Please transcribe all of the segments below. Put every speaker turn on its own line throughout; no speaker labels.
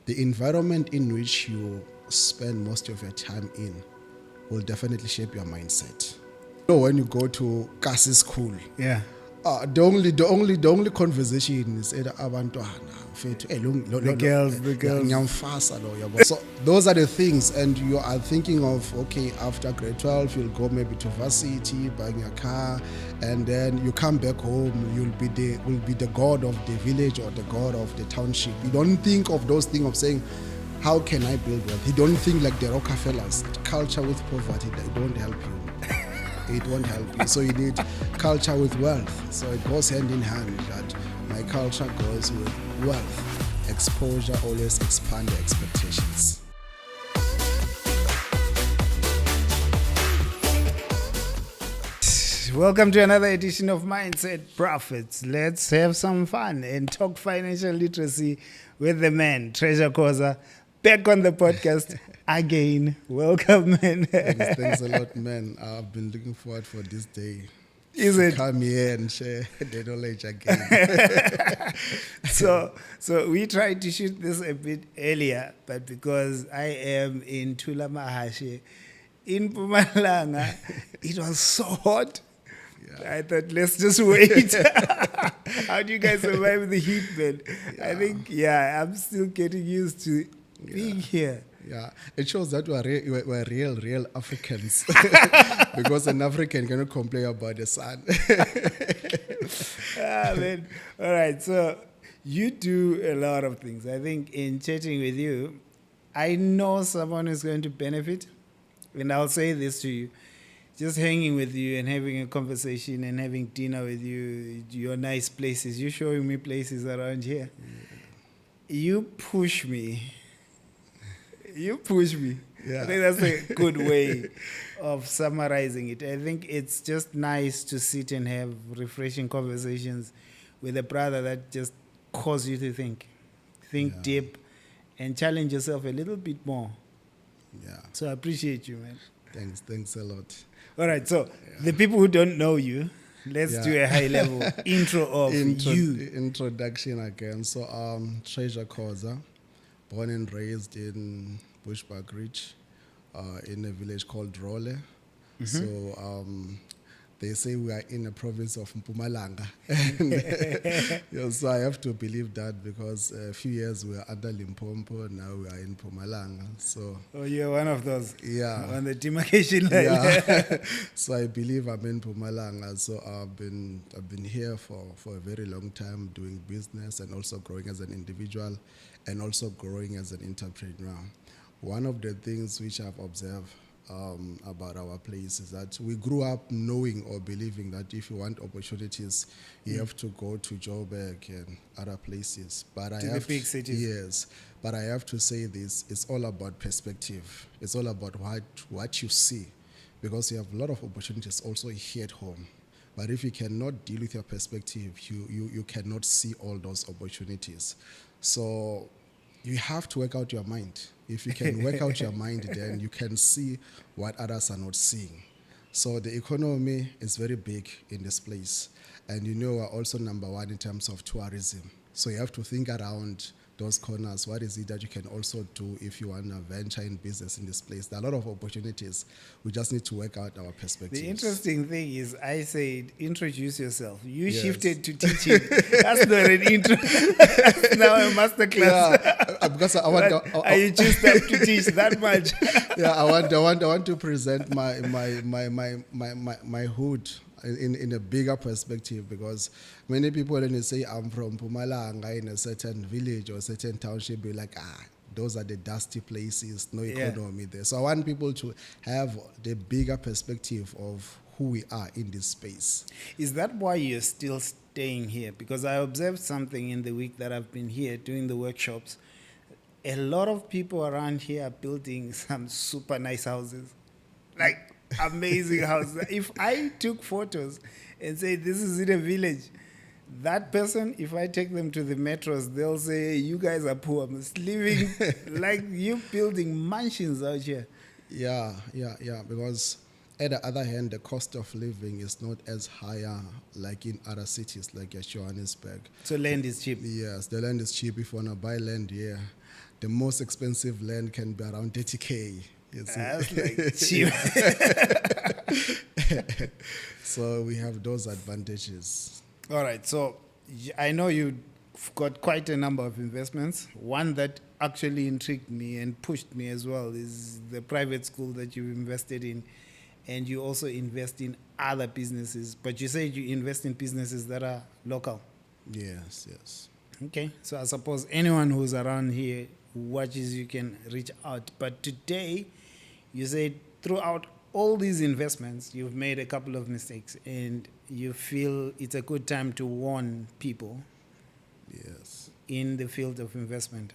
the environment in which you spend most of your time in will definitely shape your mindset. When you go to Kasi school,
Yeah.
the only conversation is either abantwana,
The girls.
ngiyamfasa lo, yabo. So those are the things, and you are thinking of, okay, after grade 12 you'll go maybe to varsity, buying a car, and then you come back home, will be the god of the village or the god of the township. You don't think of those things of saying, how can I build wealth? You don't think like the Rockefellers. Culture with poverty, they don't help you. It won't help you. So you need culture with wealth. So it goes hand in hand, that my culture goes with wealth. Exposure always expand the expectations.
Welcome to another edition of Mindset Profits. Let's have some fun and talk financial literacy with the man, Treasure Khoza, back on the podcast again. Welcome, man.
Thanks a lot, man. I've been looking forward for this day.
Is
to
it?
Come here and share the knowledge again.
So we tried to shoot this a bit earlier, but because I am in Tula Mahashe, in Mpumalanga, it was so hot. I thought, let's just wait. How do you guys survive the heat, man? I think, I'm still getting used to being here.
Yeah, it shows that we're real Africans. Because an African cannot complain about the sun.
Man. All right, so you do a lot of things. I think in chatting with you, I know someone is going to benefit. And I'll say this to you. Just hanging with you and having a conversation and having dinner with you, your nice places, you showing me places around here. You push me. You push me.
Yeah.
I think that's a good way of summarizing it. I think it's just nice to sit and have refreshing conversations with a brother that just cause you to think deep, and challenge yourself a little bit more.
Yeah.
So I appreciate you, man.
Thanks a lot.
All right, so the people who don't know you, let's do a high-level intro of you.
Introduction again. So, Treasure Khoza, born and raised in Bushbuck Ridge, in a village called Role. Mm-hmm. So, they say we are in the province of Mpumalanga. So I have to believe that, because a few years we were under Limpopo, now we are in Mpumalanga. So,
you're one of those.
Yeah.
On the demarcation line.
Yeah. So I believe I'm in Mpumalanga. So I've been here for a very long time, doing business and also growing as an individual and also growing as an entrepreneur. One of the things which I've observed about our place is that we grew up knowing or believing that if you want opportunities, you have to go to Joburg and other places. But
the big cities.
Yes, but I have to say this: it's all about perspective. It's all about what you see, because you have a lot of opportunities also here at home. But if you cannot deal with your perspective, you cannot see all those opportunities. So you have to work out your mind. If you can work out your mind, then you can see what others are not seeing. So the economy is very big in this place. And we're also number one in terms of tourism. So you have to think around those corners. What is it that you can also do if you want to venture in business in this place? There are a lot of opportunities. We just need to work out our perspectives.
The interesting thing is, I said, introduce yourself. You shifted to teaching. That's not an intro. That's now a masterclass.
Yeah, because I want.
You choose up to teach that much.
Yeah, I want to present my hood in a bigger perspective, because many people, when they say I'm from Mpumalanga, in a certain village or a certain township, be like, those are the dusty places, no economy there. So I want people to have the bigger perspective of who we are in this space.
Is that why you're still staying here? Because I observed something in the week that I've been here doing the workshops. A lot of people around here are building some super nice houses. Like, amazing houses. If I took photos and say, this is in a village, that person, if I take them to the metros, they'll say, you guys are poor. I'm living like you building mansions out here.
Yeah, because at the other hand, the cost of living is not as higher like in other cities like Johannesburg.
So land is cheap?
Yes, the land is cheap. If you want to buy land here, the most expensive land can be around 30K. You see?
That's like cheap.
So we have those advantages.
All right. So I know you've got quite a number of investments. One that actually intrigued me and pushed me as well is the private school that you've invested in. And you also invest in other businesses. But you said you invest in businesses that are local.
Yes, yes.
Okay. So I suppose anyone who's around here who watches, you can reach out. But today, you said throughout all these investments, you've made a couple of mistakes and you feel it's a good time to warn people
Yes.
in the field of investment.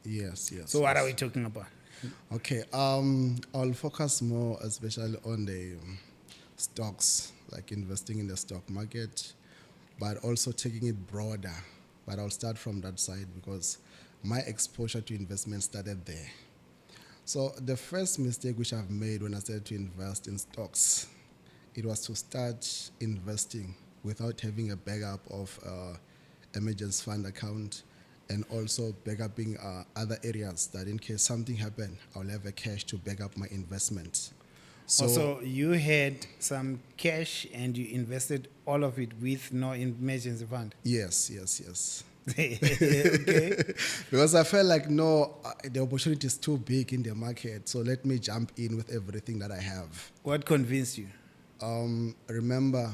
Yes, yes.
So what
yes.
are we talking about?
Okay, I'll focus more especially on the stocks, like investing in the stock market, but also taking it broader. But I'll start from that side because my exposure to investment started there. So the first mistake which I've made when I started to invest in stocks, it was to start investing without having a backup of emergency fund account and also backupping other areas that in case something happened, I'll have a cash to back up my investment. So
Also, you had some cash and you invested all of it with no emergency fund.
yes, yes, yes.
Okay.
Because I felt like no, the opportunity is too big in the market, so let me jump in with everything that I have.
What convinced you?
Remember,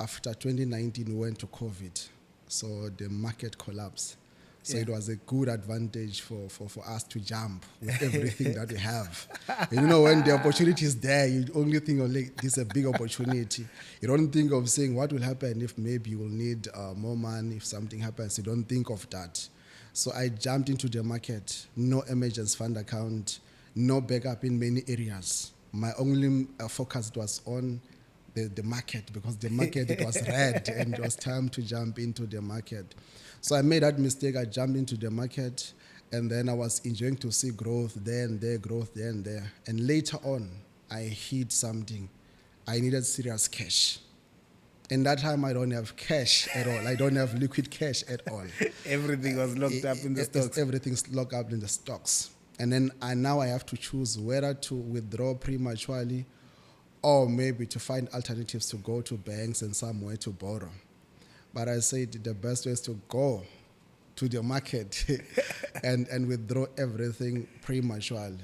after 2019, we went to COVID, so the market collapsed. So
Yeah.
it was a good advantage for us to jump with everything that we have. And you know, when the opportunity is there, you only think of like, this is a big opportunity. You don't think of saying what will happen if maybe you will need more money if something happens. You don't think of that. So I jumped into the market, no emergency fund account, no backup in many areas. My only focus was on the market because the market, it was red and it was time to jump into the market. So I made that mistake. I jumped into the market and then I was enjoying to see growth there and there, growth there and there. And later on, I hit something. I needed serious cash. And that time I don't have cash at all. I don't have liquid cash at all.
Everything was locked up in the stocks.
Everything's locked up in the stocks. And then now I have to choose whether to withdraw prematurely or maybe to find alternatives to go to banks and somewhere to borrow. But I said the best way is to go to the market and withdraw everything prematurely.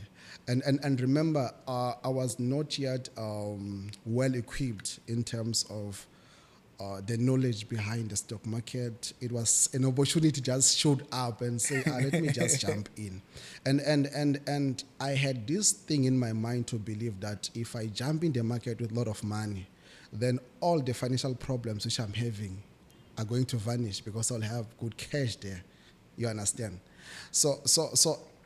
And remember, I was not yet well equipped in terms of the knowledge behind the stock market. It was an opportunity just showed up and say, let me just jump in. And I had this thing in my mind to believe that if I jump in the market with a lot of money, then all the financial problems which I'm having are going to vanish because I'll have good cash there. You understand? So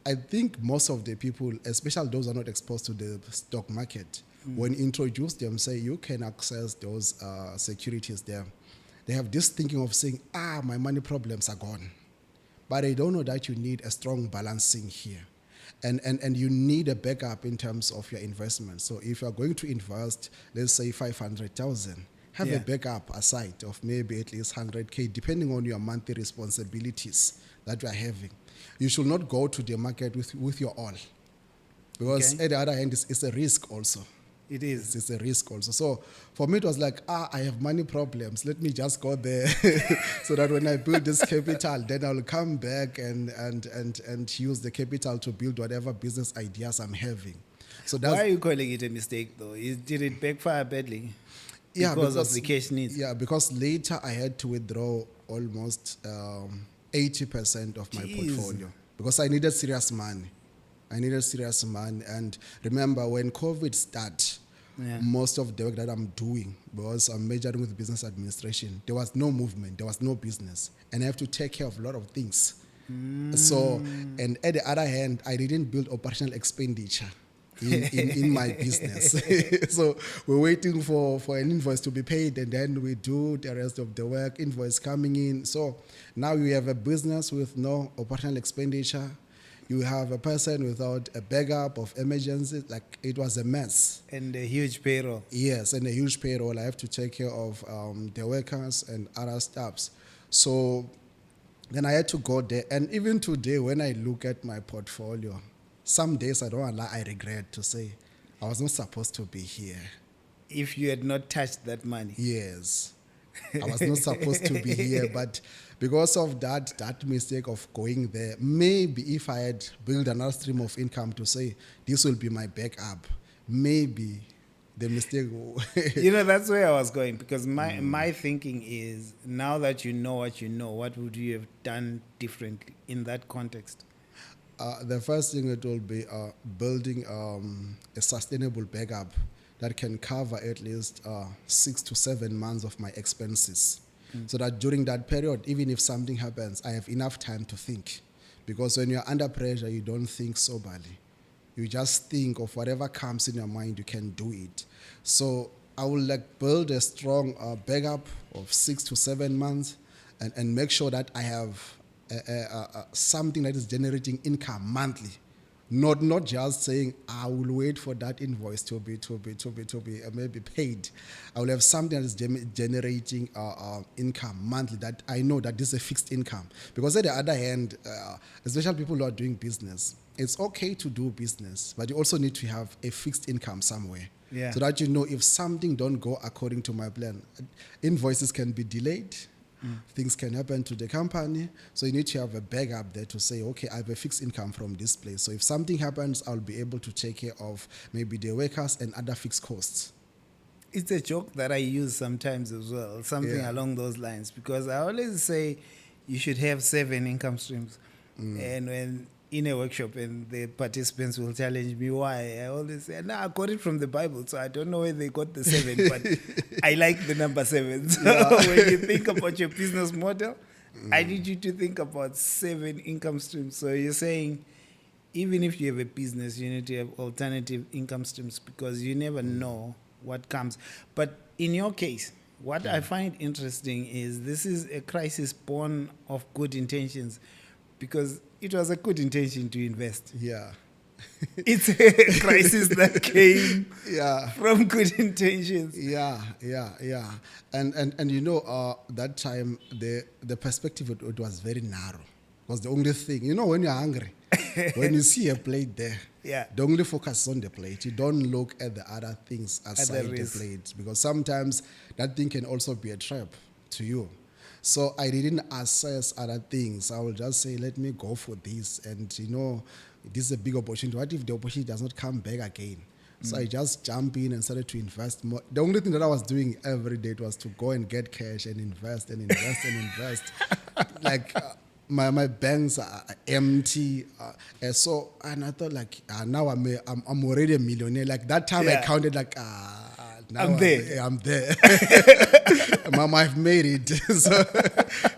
I think most of the people, especially those who are not exposed to the stock market, when introduced them, say you can access those securities there, they have this thinking of saying, my money problems are gone. But they don't know that you need a strong balancing here. And you need a backup in terms of your investment. So if you're going to invest, let's say 500,000, have a backup aside of maybe at least 100K, depending on your monthly responsibilities that you are having. You should not go to the market with your all. Because at the other hand, it's a risk also.
It is.
It's a risk also. So for me, it was like, I have money problems. Let me just go there so that when I build this capital, then I'll come back and use the capital to build whatever business ideas I'm having. So that's,
Why are you calling it a mistake, though? Did it backfire badly? Because of the cash needs?
Yeah, because later I had to withdraw almost 80% of my portfolio because I needed serious money. And remember, when COVID started, most of the work that I'm doing, because I'm majoring with business administration, there was no movement, there was no business. And I have to take care of a lot of things. So, and at the other hand, I didn't build operational expenditure in my business. So we're waiting for an invoice to be paid and then we do the rest of the work, invoice coming in. So now you have a business with no operational expenditure. You have a person without a backup of emergency. Like, it was a mess.
And a huge payroll.
Yes, and a huge payroll. I have to take care of the workers and other staffs. So Then I had to go there. And even today, when I look at my portfolio, some days I don't want to lie, I regret to say I was not supposed to be here.
If you had not touched that money.
Yes. I was not supposed to be here, but because of that mistake of going there, maybe if I had built another stream of income to say this will be my backup, maybe the mistake.
That's where I was going, because my thinking is, now that you know what you know, what would you have done differently in that context?
The first thing it will be building a sustainable backup that can cover at least 6 to 7 months of my expenses. So that during that period, even if something happens, I have enough time to think. Because when you're under pressure, you don't think soberly. You just think of whatever comes in your mind, you can do it. So I will build a strong backup of 6 to 7 months and make sure that I have something that is generating income monthly. Not just saying I will wait for that invoice to be maybe paid. I will have something that is generating income monthly, that I know that this is a fixed income. Because at the other hand, especially people who are doing business, it's okay to do business, but you also need to have a fixed income somewhere.
Yeah.
So that if something don't go according to my plan, invoices can be delayed. Things can happen to the company. So you need to have a backup there to say, okay, I have a fixed income from this place. So if something happens, I'll be able to take care of maybe the workers and other fixed costs.
It's a joke that I use sometimes as well, something along those lines, because I always say you should have 7 income streams. And when in a workshop and the participants will challenge me why, I always say, no, I got it from the Bible, so I don't know where they got the 7, but I like the number 7. So when you think about your business model, I need you to think about 7 income streams. So you're saying, even if you have a business, you need to have alternative income streams, because you never know what comes. But in your case, what I find interesting is this is a crisis born of good intentions, because it was a good intention to invest.
Yeah.
It's a crisis that came
Yeah.
from good intentions.
Yeah. And that time the perspective it was very narrow. It was the only thing. When you're hungry, when you see a plate there,
Yeah.
the only focus is on the plate. You don't look at the other things aside the
risk.
plate, because sometimes that thing can also be a trap to you. So I didn't assess other things. I will just say, let me go for this. And, this is a big opportunity. What if the opportunity does not come back again? So I just jumped in and started to invest more. The only thing that I was doing every day was to go and get cash and invest and invest and invest. My banks are empty. And I thought now I'm already a millionaire. Like that time I counted now
I'm there.
I'm there. Mama, I've made it. So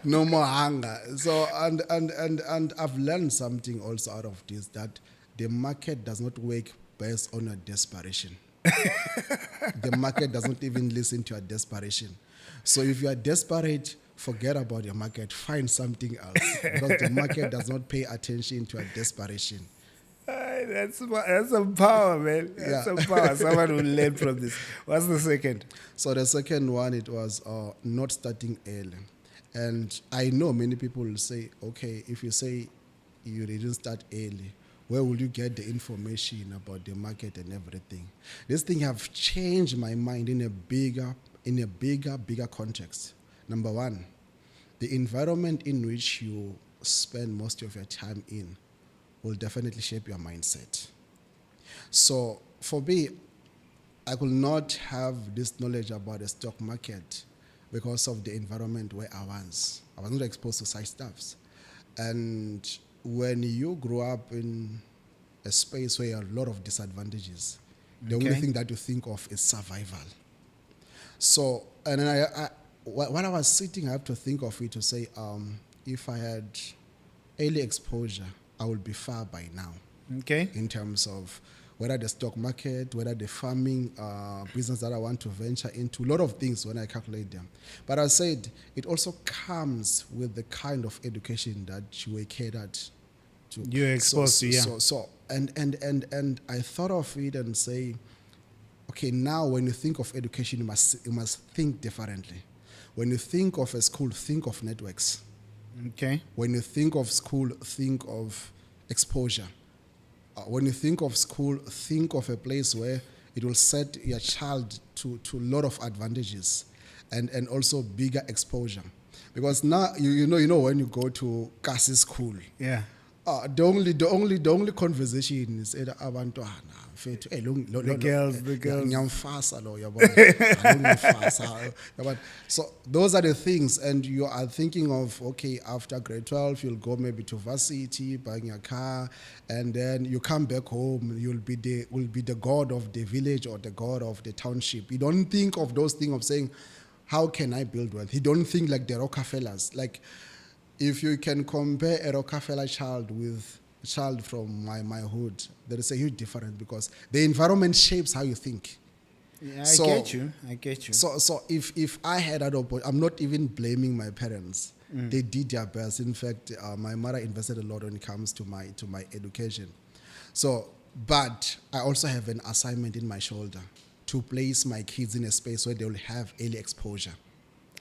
no more hunger. So and I've learned something also out of this, that the market does not work based on your desperation. The market doesn't even listen to your desperation. So if you are desperate, forget about your market. Find something else, because the market does not pay attention to your desperation.
That's some power, man. That's some power. Someone will learn from this. What's the second?
So the second one, it was not starting early. And I know many people will say, okay, if you say you didn't start early, where will you get the information about the market and everything? This thing have changed my mind in a bigger context. Number one, the environment in which you spend most of your time in will definitely shape your mindset. So for me, I could not have this knowledge about the stock market because of the environment where I was. I was not exposed to such stuffs. And when you grow up in a space where you have a lot of disadvantages, the only thing that you think of is survival. So, and then when I was sitting, I have to think of it to say, if I had early exposure, I would be far by now.
Okay.
In terms of whether the stock market, whether the farming business that I want to venture into, a lot of things when I calculate them. But I said it also comes with the kind of education that you were catered to.
You're exposed to, yeah.
And I thought of it and say, okay, now when you think of education, you must think differently. When you think of a school, think of networks.
Okay.
When you think of school, think of exposure. When you think of school, think of a place where it will set your child to a lot of advantages and also bigger exposure. Because now you know when you go to Kasi school,
Yeah.
the only conversation is either abantwana mfethu
The girls, the girls.
ngiyamfasa lo yabona ngiyamfasa yabona. So those are the things, and you are thinking of, okay, after grade 12 you'll go maybe to varsity, buying a car, and then you come back home, will be the god of the village or the god of the township. You don't think of those things of saying, how can I build wealth? You don't think like the Rockefellers. Like, if you can compare a Rockefeller child with a child from my hood, there is a huge difference, because the environment shapes how you think.
Yeah, I
So-
get you. I get you.
So if I had that opportunity, I'm not even blaming my parents. They did their best. In fact, my mother invested a lot when it comes to my education. So, but I also have an assignment in my shoulder to place my kids in a space where they will have early exposure.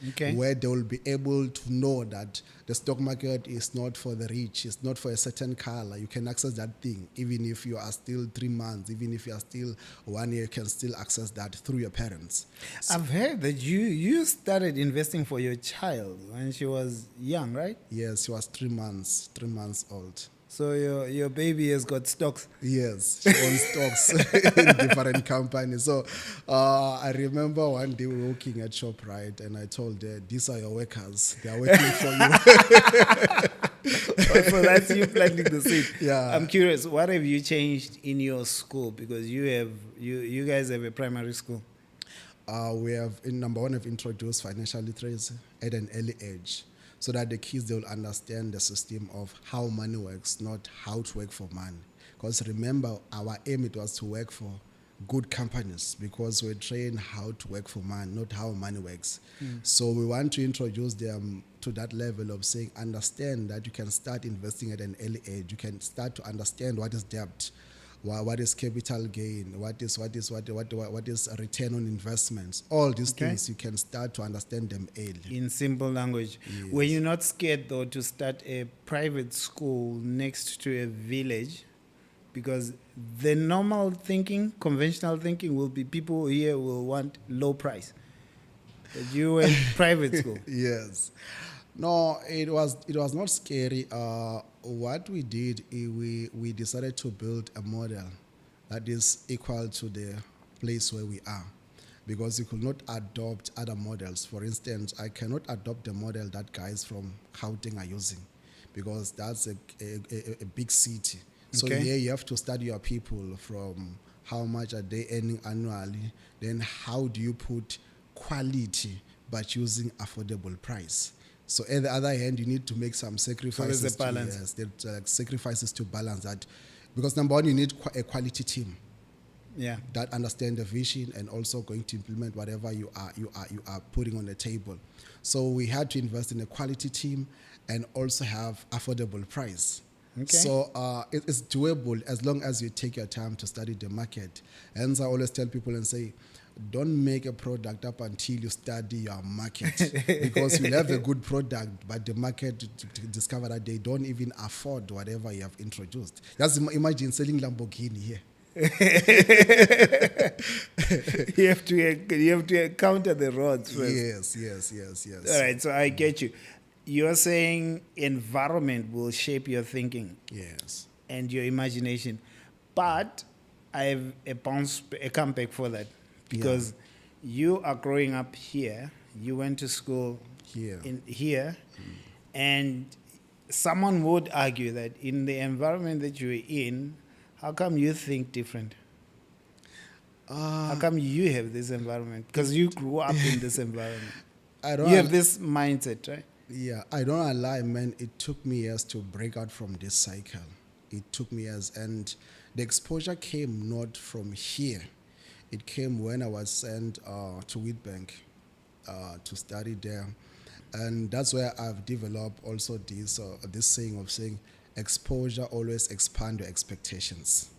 Okay.
Where they will be able to know that the stock market is not for the rich, it's not for a certain color. You can access that thing even if you are still 3 months, even if you are still 1 year, you can still access that through your parents.
I've heard that you started investing for your child when she was young, right?
Yes, she was 3 months old.
So your baby has got stocks.
Yes, she owns stocks in different companies. So I remember one day we were working at ShopRite, and I told her, these are your workers. They are working for you.
So that's you planting the seed.
Yeah.
I'm curious, what have you changed in your school? Because you guys have a primary school.
We have, in number one, have introduced financial literacy at an early age, so that the kids, they will understand the system of how money works, not how to work for money. Because remember, our aim, it was to work for good companies, because we're trained how to work for money, not how money works. So we want to introduce them to that level of saying, understand that you can start investing at an early age. You can start to understand what is debt, what is capital gain, what is a return on investments. All these
Okay.
things, you can start to understand them early.
In simple language.
Yes.
Were you not scared though to start a private school next to a village? Because the normal thinking, conventional thinking will be people here will want low price. But you went private school.
Yes. No, it was not scary. What we did, we decided to build a model that is equal to the place where we are, because you could not adopt other models. For instance, I cannot adopt the model that guys from Gauteng are using, because that's a big city. So
Okay.
here you have to study your people from how much are they earning annually, then how do you put quality but using affordable price. So at the other hand, you need to make some sacrifices.
there's a balance.
Yes, there's sacrifices to balance that, because number one, you need a quality team
Yeah.
that understand the vision and also going to implement whatever you are putting on the table. So we had to invest in a quality team and also have affordable price.
Okay.
So it's doable as long as you take your time to study the market. Hence, I always tell people and say, don't make a product up until you study your market, because you'll have a good product, but the market to discover that they don't even afford whatever you have introduced. Just imagine selling Lamborghini here.
you have to counter the roads first.
Yes.
All right, so I get you. You're saying environment will shape your thinking
Yes.
and your imagination, but I have a comeback for that, because you are growing up here. You went to school
Here.
and someone would argue that in the environment that you were in, how come you think different? How come you have this environment? Because you grew up in this environment.
I don't
You have this mindset, right?
Yeah, I don't wanna lie, man. It took me years to break out from this cycle. It took me years, and the exposure came not from here. It came when I was sent to Witbank to study there, and that's where I've developed also this saying of saying, exposure always expand your expectations.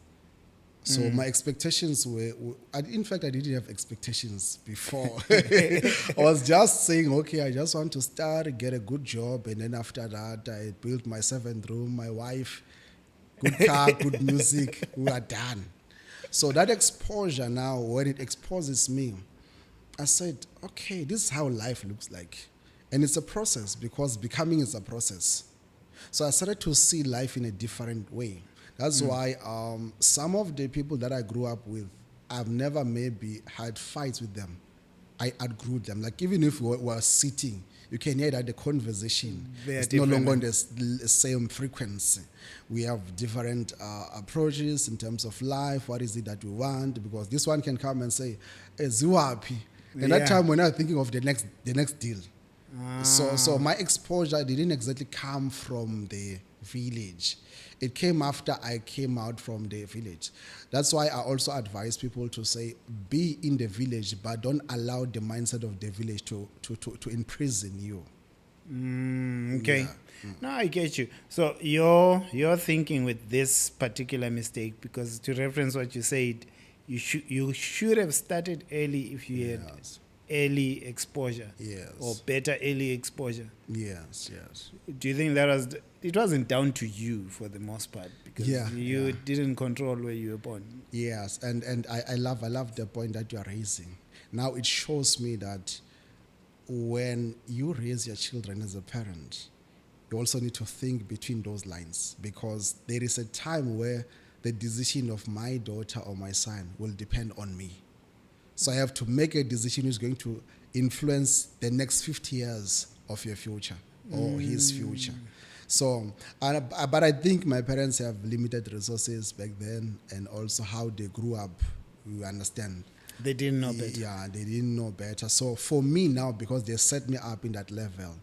So my expectations in fact, I didn't have expectations before. I was just saying, okay, I just want to start, get a good job, and then after that, I built my 7th room, my wife, good car, good music, we are done. So that exposure now, when it exposes me, I said, okay, this is how life looks like. And it's a process because becoming is a process. So I started to see life in a different way. That's why some of the people that I grew up with, I've never maybe had fights with them. I outgrew them. Like even if we were sitting, you can hear that the conversation
They are
is no longer on
different.
the same frequency. We have different approaches in terms of life. What is it that we want? Because this one can come and say, hey, Ziwapi. And that
Yeah.
time we're not thinking of the next deal. So
Ah.
my exposure didn't exactly come from the village. It came after I came out from the village. That's why I also advise people to say, be in the village, but don't allow the mindset of the village to imprison you.
Okay. No, I get you. So you're thinking with this particular mistake, because to reference what you said, you should have started early if you had
Yes,
early exposure or
yes,
better early exposure.
yes, yes.
Do you think that it wasn't down to you for the most part, because
Yeah,
you
yeah.
didn't control where you were born?
Yes, and I love the point that you are raising. Now it shows me that when you raise your children as a parent, you also need to think between those lines because there is a time where the decision of my daughter or my son will depend on me. So I have to make a decision which is going to influence the next 50 years of your future or his future. So, but I think my parents have limited resources back then and also how they grew up, you understand.
They didn't know better.
Yeah, they didn't know better. So for me now, because they set me up in that level,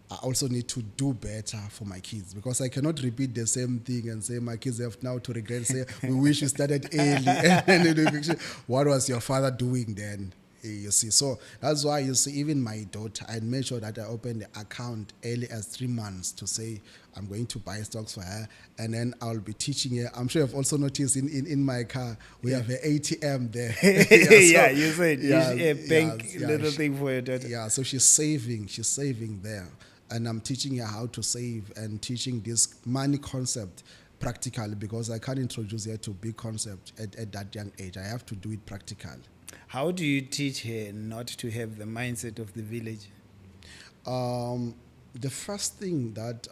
I also need to do better for my kids because I cannot repeat the same thing and say my kids have now to regret, say, we wish you started early. And then what was your father doing then? You see, so that's why you see, even my daughter, I made sure that I opened the account early as 3 months to say I'm going to buy stocks for her, and then I'll be teaching her. I'm sure you've also noticed in my car we have an ATM there. Yeah,
Yeah,
so
you said
yeah,
a
yeah,
bank
yeah,
little thing for your daughter.
yeah. So she's saving there, and I'm teaching her how to save and teaching this money concept practically because I can't introduce her to big concept at that young age. I have to do it practical.
How do you teach her not to have the mindset of the village?
The first thing that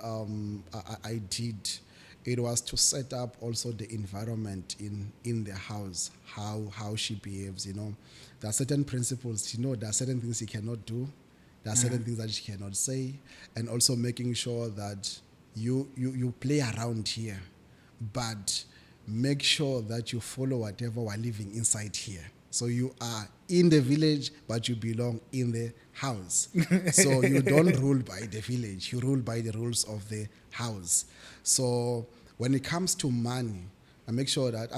I did, it was to set up also the environment in the house, how she behaves. There are certain principles. There are certain things she cannot do. There are certain things that she cannot say, and also making sure that you play around here, but make sure that you follow whatever we're living inside here. So you are in the village, but you belong in the house. So you don't rule by the village, you rule by the rules of the house. So when it comes to money, I make sure that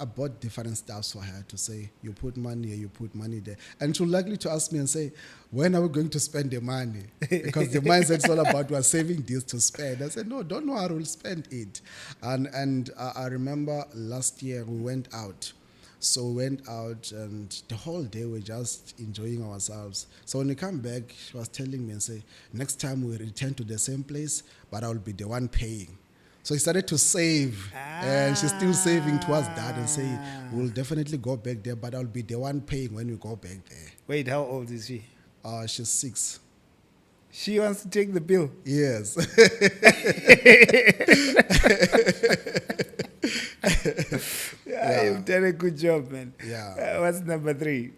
I bought different stuffs for her to say, you put money here, you put money there. And she'll likely to ask me and say, when are we going to spend the money? Because the mindset's all about we're saving this to spend. I said, no, don't know how to spend it. And I remember last year we went out. So we went out and the whole day we're just enjoying ourselves. So when we come back, she was telling me and say, next time we return to the same place, but I'll be the one paying. So he started to save, and she's still saving towards that and say, we'll definitely go back there, but I'll be the one paying when we go back there.
Wait, how old is she?
She's 6.
She wants to take the bill.
Yes.
Yeah, you've done a good job, man.
Yeah.
What's number 3?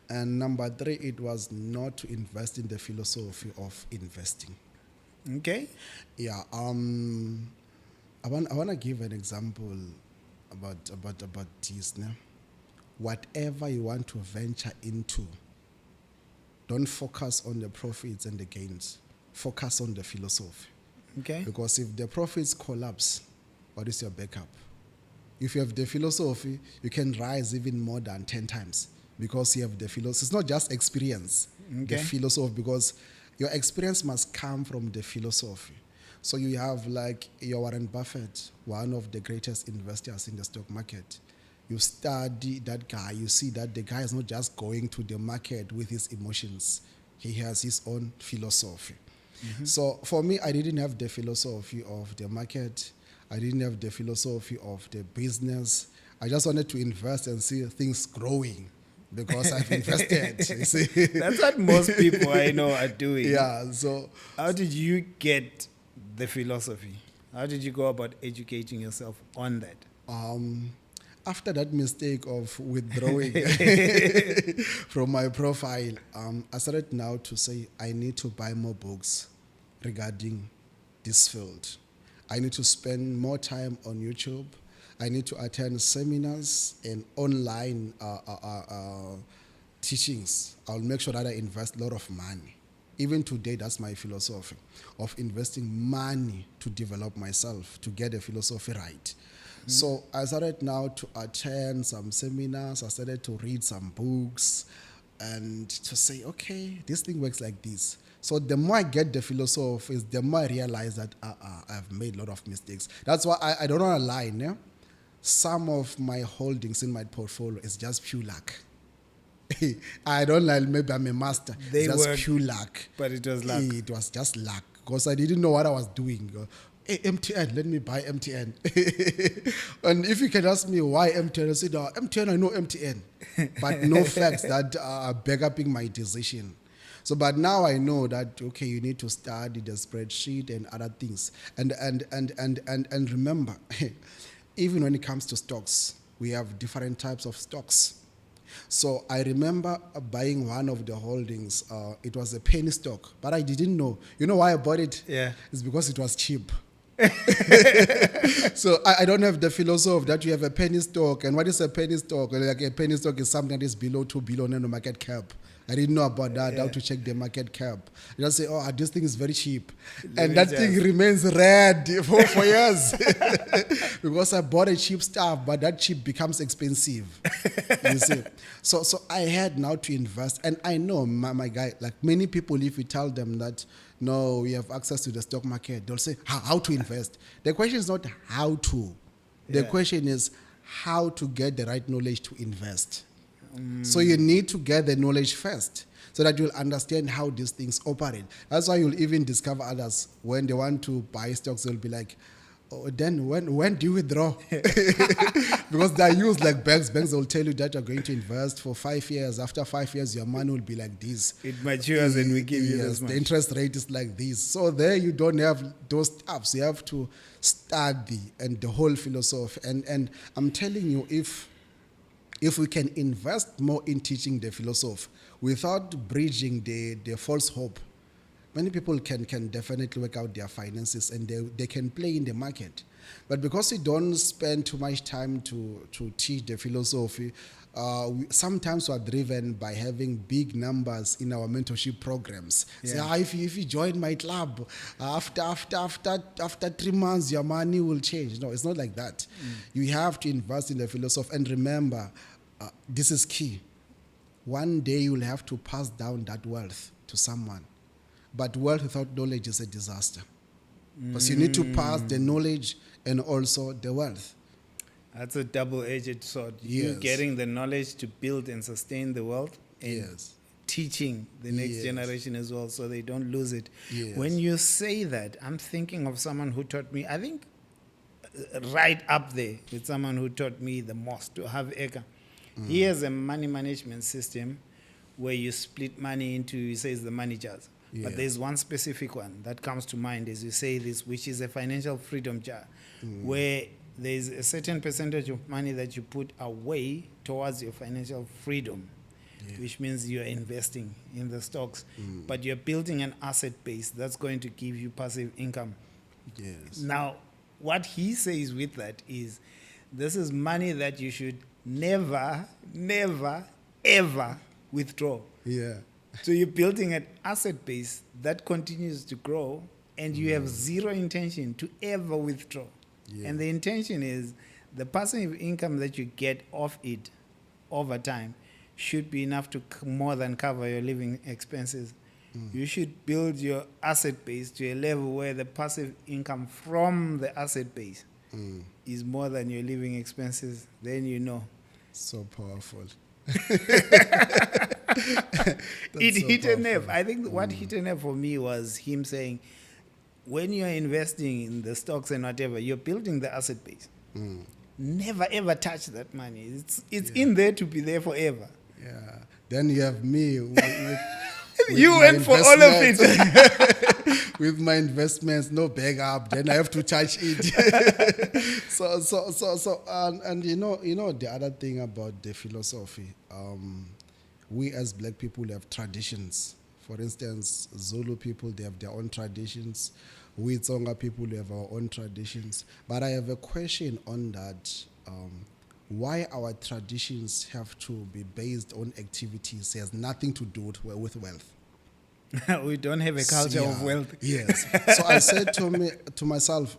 And number 3, it was not to invest in the philosophy of investing.
Okay.
Yeah. I want to give an example about this. Now. Whatever you want to venture into, don't focus on the profits and the gains. Focus on the philosophy.
Okay.
Because if the profits collapse, what is your backup? If you have the philosophy, you can rise even more than 10 times because you have the philosophy. It's not just experience, the
Okay.
philosophy, because your experience must come from the philosophy. So you have like your Warren Buffett, one of the greatest investors in the stock market. you study that guy, you see that the guy is not just going to the market with his emotions. He has his own philosophy. So for me, I didn't have the philosophy of the market. I didn't have the philosophy of the business. I just wanted to invest and see things growing because I've invested. You see?
That's what most people I know are doing.
Yeah. So
How did you get the philosophy? How did you go about educating yourself on that?
after that mistake of withdrawing from my profile, I started now to say I need to buy more books regarding this field. I need to spend more time on YouTube. I need to attend seminars and online teachings. I'll make sure that I invest a lot of money. Even today, that's my philosophy of investing money to develop myself, to get the philosophy right. So I started now to attend some seminars. I started to read some books and to say, okay, this thing works like this. So the more I get the philosophy, is the more I realize that I've made a lot of mistakes. That's why I don't want to lie. No? Some of my holdings in my portfolio is just pure luck. I don't like, maybe I'm a master.
They
It's just
were,
pure luck.
but it was luck.
It was just luck because I didn't know what I was doing. Hey, MTN, let me buy MTN. And if you can ask me why MTN, I said, MTN, I know MTN, but no facts that are back up my decision. So, but now I know that, okay, you need to study the spreadsheet and other things. And remember, even when it comes to stocks, we have different types of stocks. So I remember buying one of the holdings. It was a penny stock, but I didn't know. You know why I bought it?
Yeah.
It's because it was cheap. So I don't have the philosophy of that you have a penny stock. And what is a penny stock? Like a penny stock is something that is below 2 billion in the market cap. I didn't know about that, how to check the market cap. I just say, this thing is very cheap. And that thing remains red for years. Because I bought a cheap stuff, but that cheap becomes expensive. You see? So I had now to invest. And I know, my guy, like many people, if you tell them that, no, we have access to the stock market, they'll say, how to invest? The question is not how to. The question is how to get the right knowledge to invest. So you need to get the knowledge first so that you'll understand how these things operate. That's why you'll even discover others when they want to buy stocks, they'll be like, oh, then when do you withdraw? Because they're used like banks. Banks will tell you that you're going to invest for 5 years. After 5 years, your money will be like this.
It matures and we give you this much.
The interest rate is like this. So there you don't have those stuffs. You have to study and the whole philosophy. And I'm telling you, if we can invest more in teaching the philosophy without bridging the false hope, many people can definitely work out their finances and they can play in the market. But because we don't spend too much time to teach the philosophy, sometimes we're driven by having big numbers in our mentorship programs.
Yeah.
Say, if you join my club, after 3 months, your money will change. No, it's not like that. You have to invest in the philosophy. And remember, this is key. One day you'll have to pass down that wealth to someone. But wealth without knowledge is a disaster. Because you need to pass the knowledge and also the wealth.
That's a double-edged sword.
Yes.
You getting the knowledge to build and sustain the wealth, and
Yes.
teaching the next generation as well so they don't lose it.
Yes.
When you say that, I'm thinking of someone who taught me, I think right up there with someone who taught me the most, to have Eka. He has a money management system where you split money into, he says, the money jars. But there's one specific one that comes to mind as you say this, which is a financial freedom jar, where there's a certain percentage of money that you put away towards your financial freedom, which means you're investing in the stocks, but you're building an asset base that's going to give you passive income.
Yes.
Now, what he says with that is, this is money that you should never, ever withdraw.
Yeah.
So you're building an asset base that continues to grow, and you have zero intention to ever withdraw.
Yeah.
And the intention is the passive income that you get off it over time should be enough to more than cover your living expenses. You should build your asset base to a level where the passive income from the asset base is more than your living expenses. Then you know
So powerful.
It
That's so
hit a nerve.
powerful.
I think what hit a nerve for me was him saying, when you're investing in the stocks and whatever, you're building the asset base. Never ever touch that money. It's
Yeah.
in there to be there forever.
Yeah. Then you have me with
You
my
went for all of
investments.
it.
With my investments, no backup. Then I have to touch it. And the other thing about the philosophy, we as black people have traditions. For instance, Zulu people, they have their own traditions. We Tsonga people, we have our own traditions. But I have a question on that. Why our traditions have to be based on activities has nothing to do with wealth.
We don't have a culture of
Yeah,
wealth.
Yes. So I said to myself,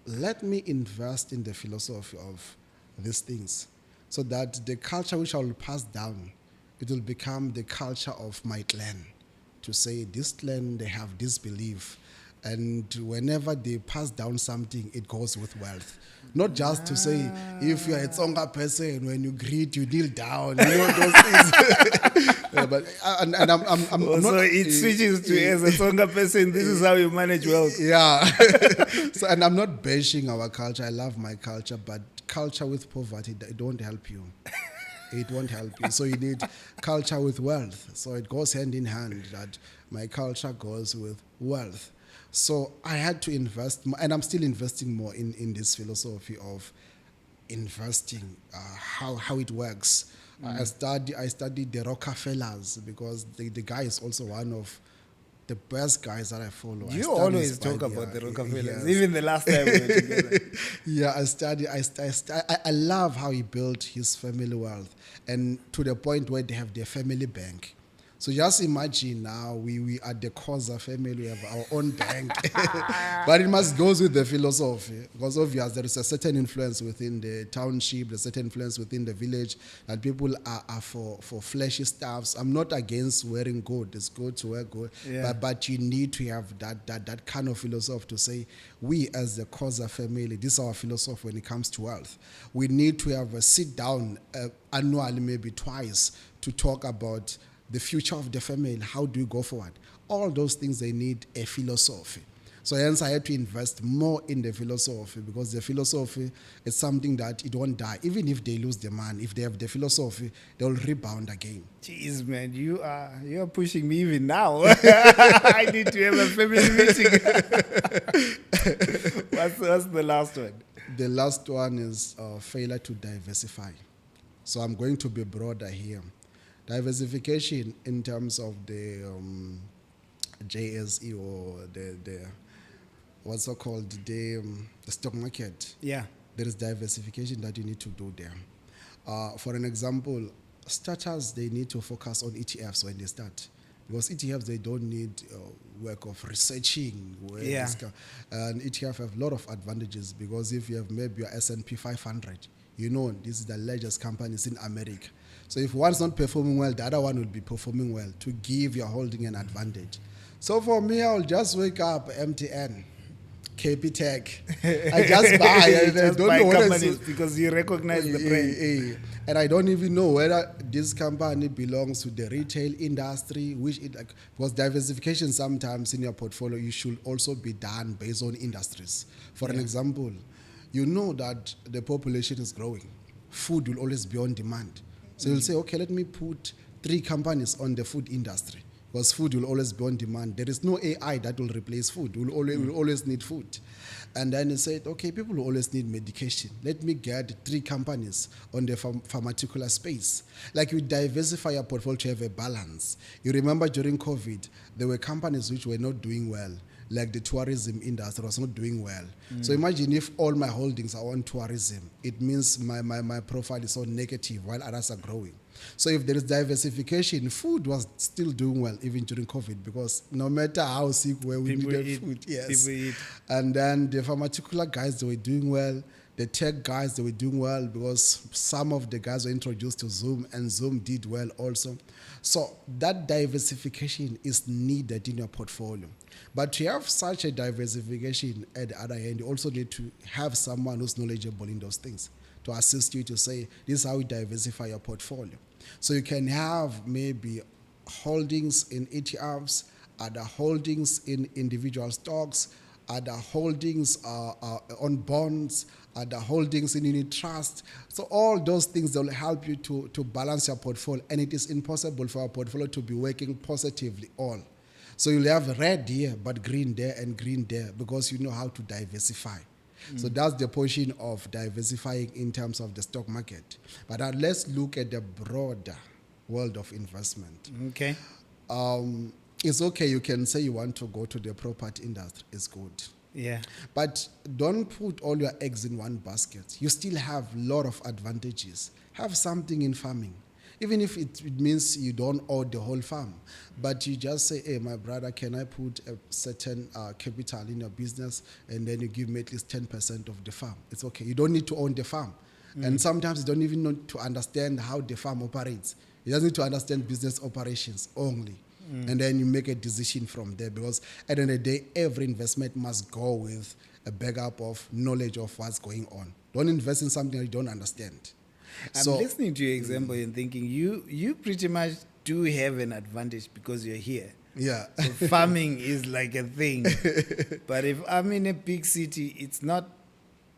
let me invest in the philosophy of these things, so that the culture which I will pass down, it will become the culture of my clan. To say this clan, they have this belief, and whenever they pass down something, it goes with wealth. Not just to say, if you're a Tsonga person, when you greet, you kneel down, those things. Yeah, but and I'm
So
not.
it switches to, as a Tsonga person, this is how you manage wealth.
Yeah. So, and I'm not bashing our culture. I love my culture, but culture with poverty, it won't help you. It won't help you. So you need culture with wealth. So it goes hand in hand that my culture goes with wealth. So I had to invest, and I'm still investing more in this philosophy of investing, how it works. I studied the Rockefellers, because the guy is also one of the best guys that I follow.
You always talk about the Rockefellers,
Yes.
even the last time we were together.
Yeah, I love how he built his family wealth, and to the point where they have their family bank. So just imagine now we are the Khoza family, we have our own bank. But it must go with the philosophy, because obviously there is a certain influence within the township, there's a certain influence within the village, and people are for flashy stuffs. I'm not against wearing gold, it's good to wear gold,
Yeah.
but you need to have that kind of philosophy to say, we as the Khoza family, this is our philosophy when it comes to wealth. We need to have a sit down annually, maybe twice, to talk about the future of the family, how do we go forward? All those things, they need a philosophy. So hence I had to invest more in the philosophy, because the philosophy is something that it won't die. Even if they lose the man, if they have the philosophy, they'll rebound again.
Jeez, man, you're pushing me even now. I need to have a family meeting. What's the last one?
The last one is failure to diversify. So I'm going to be broader here. Diversification in terms of the JSE, or the what's so called the stock market.
Yeah.
There is diversification that you need to do there. For an example, starters, they need to focus on ETFs when they start, because ETFs, they don't need work of researching.
Yeah.
And ETF have a lot of advantages, because if you have maybe your S&P 500, this is the largest companies in America. So if one's not performing well, the other one will be performing well, to give your holding an advantage. So for me, I'll just wake up MTN, KP Tech. I just buy. I
Just
don't
buy
know what
companies because you recognize the brand.
And I don't even know whether this company belongs to the retail industry, because diversification sometimes in your portfolio, you should also be done based on industries. For an example, you know that the population is growing. Food will always be on demand. So you'll say, okay, let me put 3 companies on the food industry, because food will always be on demand. There is no AI that will replace food. We'll always need food. And then you said, okay, people will always need medication. Let me get 3 companies on the pharmaceutical space. Like, you diversify your portfolio to have a balance. You remember during COVID, there were companies which were not doing well, like the tourism industry was not doing well. So imagine if all my holdings are on tourism, it means my profile is so negative while others are growing. So if there is diversification, food was still doing well even during COVID, because no matter how sick we needed food. Yes.
People eat.
And then the pharmaceutical guys, they were doing well. The tech guys, they were doing well, because some of the guys were introduced to Zoom, and Zoom did well also. So that diversification is needed in your portfolio. But to have such a diversification, at the other hand, you also need to have someone who's knowledgeable in those things, to assist you to say, this is how you diversify your portfolio. So you can have maybe holdings in ETFs, other holdings in individual stocks, other holdings on bonds, other holdings in unit trust. So all those things will help you to balance your portfolio, and it is impossible for a portfolio to be working positively all. So you'll have red here, but green there and green there because you know how to diversify. So that's the portion of diversifying in terms of the stock market. But let's look at the broader world of investment.
Okay.
It's okay, you can say you want to go to the property industry, it's good.
Yeah.
But don't put all your eggs in one basket. You still have a lot of advantages. Have something in farming. Even if it means you don't own the whole farm, but you just say, hey, my brother, can I put a certain capital in your business, and then you give me at least 10% of the farm. It's okay. You don't need to own the farm. And sometimes you don't even need to understand how the farm operates. You just need to understand business operations only. And then you make a decision from there, because at the end of the day, every investment must go with a backup of knowledge of what's going on. Don't invest in something that you don't understand.
I'm listening to your example and thinking you pretty much do have an advantage because you're here.
Yeah.
So farming is like a thing. But if I'm in a big city, it's not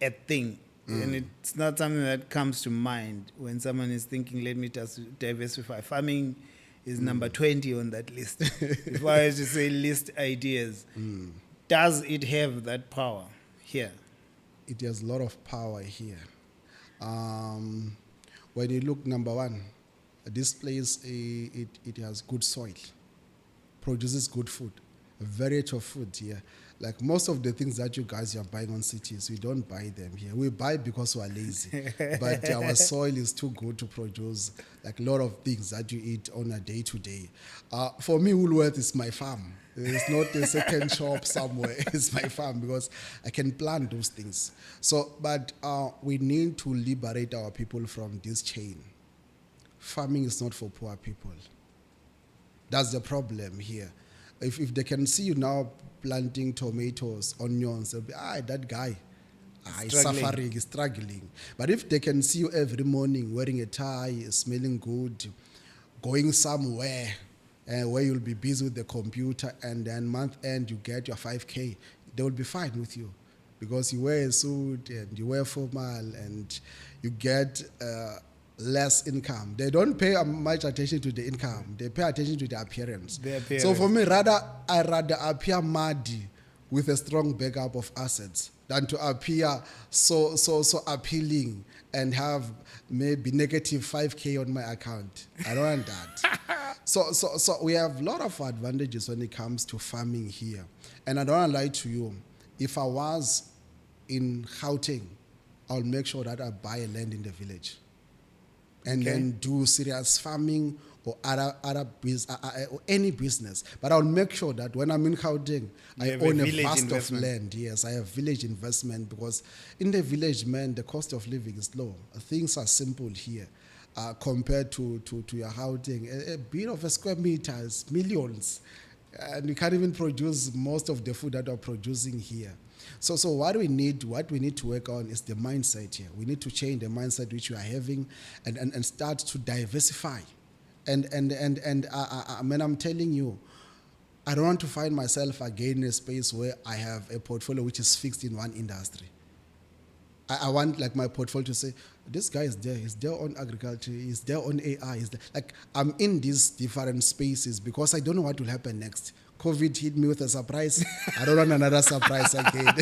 a thing. And it's not something that comes to mind when someone is thinking, let me just diversify. Farming is number 20 on that list. If I was to say list ideas, does it have that power here?
It has a lot of power here. When you look, number one, this place, it has good soil, produces good food, a variety of food here. Like most of the things that you guys are buying on cities, we don't buy them here. We buy because we are lazy. But our soil is too good to produce like a lot of things that you eat on a day-to-day. For me, Woolworth is my farm. It's not a second shop somewhere. It's my farm because I can plant those things. So, but we need to liberate our people from this chain. Farming is not for poor people. That's the problem here. If they can see you now planting tomatoes, onions, they'll be, that guy, he's suffering, he's struggling. But if they can see you every morning wearing a tie, smelling good, going somewhere where you'll be busy with the computer, and then month end you get your 5K, they will be fine with you because you wear a suit and you wear formal and you get less income. They don't pay much attention to the income. They pay attention to the appearance. So for me, I rather appear muddy with a strong backup of assets than to appear so appealing and have maybe negative 5K on my account. I don't want that. So we have a lot of advantages when it comes to farming here. And I don't want to lie to you. If I was in Gauteng, I'll make sure that I buy a land in the village and then do serious farming or other business, or any business. But I'll make sure that when I'm in Gauteng, I own a vast of land. Yes, I have village investment because in the village, man, the cost of living is low. Things are simple here compared to your Gauteng. A bit of a square meter is millions. And you can't even produce most of the food that we're producing here. So what we need to work on is the mindset here. We need to change the mindset which we are having and start to diversify. And when I'm telling you, I don't want to find myself again in a space where I have a portfolio which is fixed in one industry. I want like my portfolio to say, this guy is there. He's there on agriculture. He's there on AI. He's there. Like I'm in these different spaces because I don't know what will happen next. COVID hit me with a surprise. I don't want another surprise again.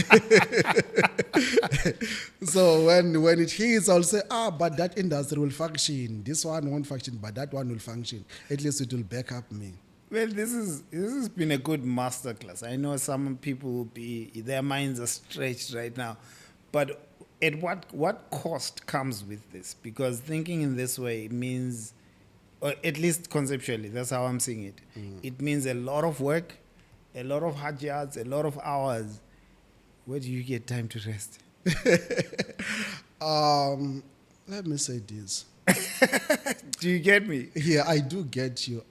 So when it hits, I'll say, but that industry will function. This one won't function, but that one will function. At least it will back up me.
Well, this has been a good masterclass. I know some people will be, their minds are stretched right now, but at what cost comes with this? Because thinking in this way means, or at least conceptually, that's how I'm seeing it. It means a lot of work, a lot of hard yards, a lot of hours. Where do you get time to rest?
Let me say this.
Do you get me?
Yeah, I do get you.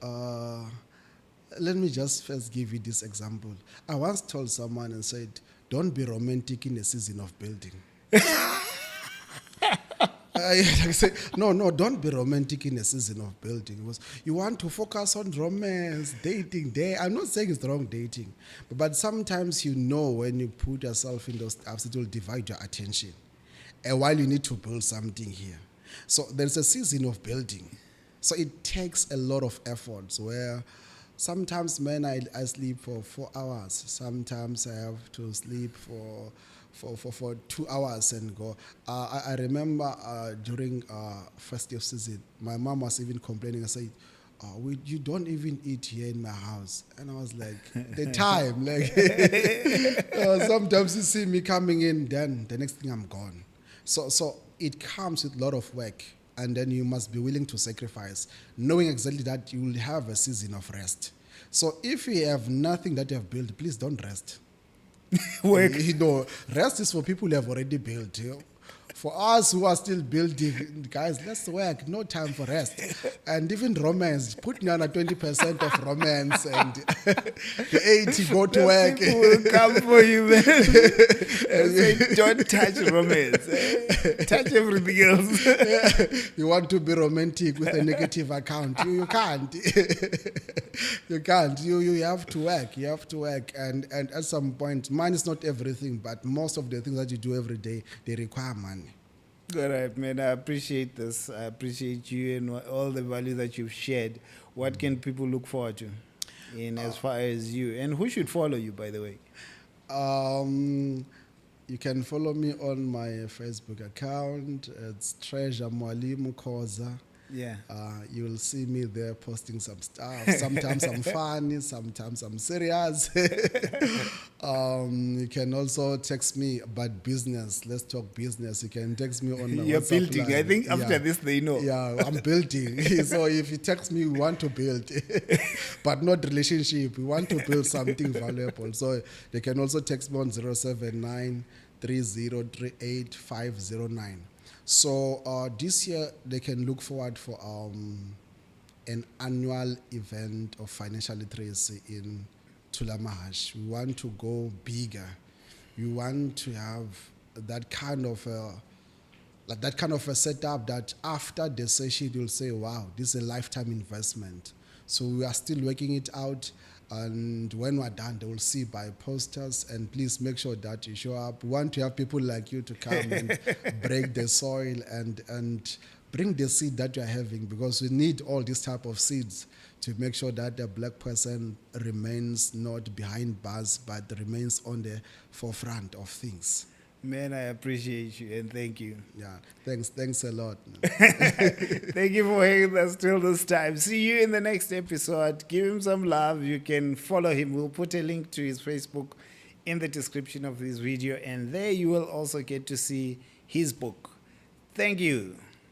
Let me just first give you this example. I once told someone and said, don't be romantic in the season of building. Like I say, no, don't be romantic in a season of building. Because you want to focus on romance, dating. There, I'm not saying it's wrong dating, but sometimes when you put yourself in those stuffs, it will divide your attention. And while you need to build something here, so there's a season of building. So it takes a lot of efforts. Where sometimes, man, I sleep for 4 hours. Sometimes I have to sleep for 2 hours and go. I remember during festive season, my mom was even complaining. I said, you don't even eat here in my house. And I was like, the time, like, sometimes you see me coming in, then the next thing I'm gone. So it comes with a lot of work, and then you must be willing to sacrifice, knowing exactly that you will have a season of rest. So if you have nothing that you have built, please don't rest.
Work.
Rest is for people who have already built. For us who are still building, guys, let's work. No time for rest. And even romance, put me on a 20% of romance, and the 80 go to work.
People will come for you, man. And say, don't touch romance. Touch everything else.
You want to be romantic with a negative account. You can't. You can't. You have to work. You have to work. And at some point, money is not everything, but most of the things that you do every day, they require money.
All right, man. I appreciate this. I appreciate you and all the value that you've shared. What can people look forward to in as far as you? And who should follow you, by the way?
You can follow me on my Facebook account. It's Treasure Mwalimu Khoza.
Yeah.
You will see me there posting some stuff. Sometimes I'm funny, sometimes I'm serious. You can also text me about business. Let's talk business. You can text me on my
You're
WhatsApp
building.
line.
I think after this, they know.
Yeah, I'm building. So if you text me, we want to build, but not relationship. We want to build something valuable. So they can also text me on 079 3038 509. So this year they can look forward for an annual event of financial literacy in Tulamahash. We want to go bigger. We want to have that kind of a setup that after the session you'll say, wow, this is a lifetime investment. So we are still working it out. And when we're done, they will see by posters. And please make sure that you show up. We want to have people like you to come and break the soil and bring the seed that you're having, because we need all these type of seeds to make sure that the black person remains not behind bars, but remains on the forefront of things.
Man, I appreciate you and thank you.
Yeah, thanks a lot.
Thank you for hanging us till this time. See you in the next episode. Give him some love. You can follow him. We'll put a link to his Facebook in the description of this video, and there you will also get to see his book. Thank you.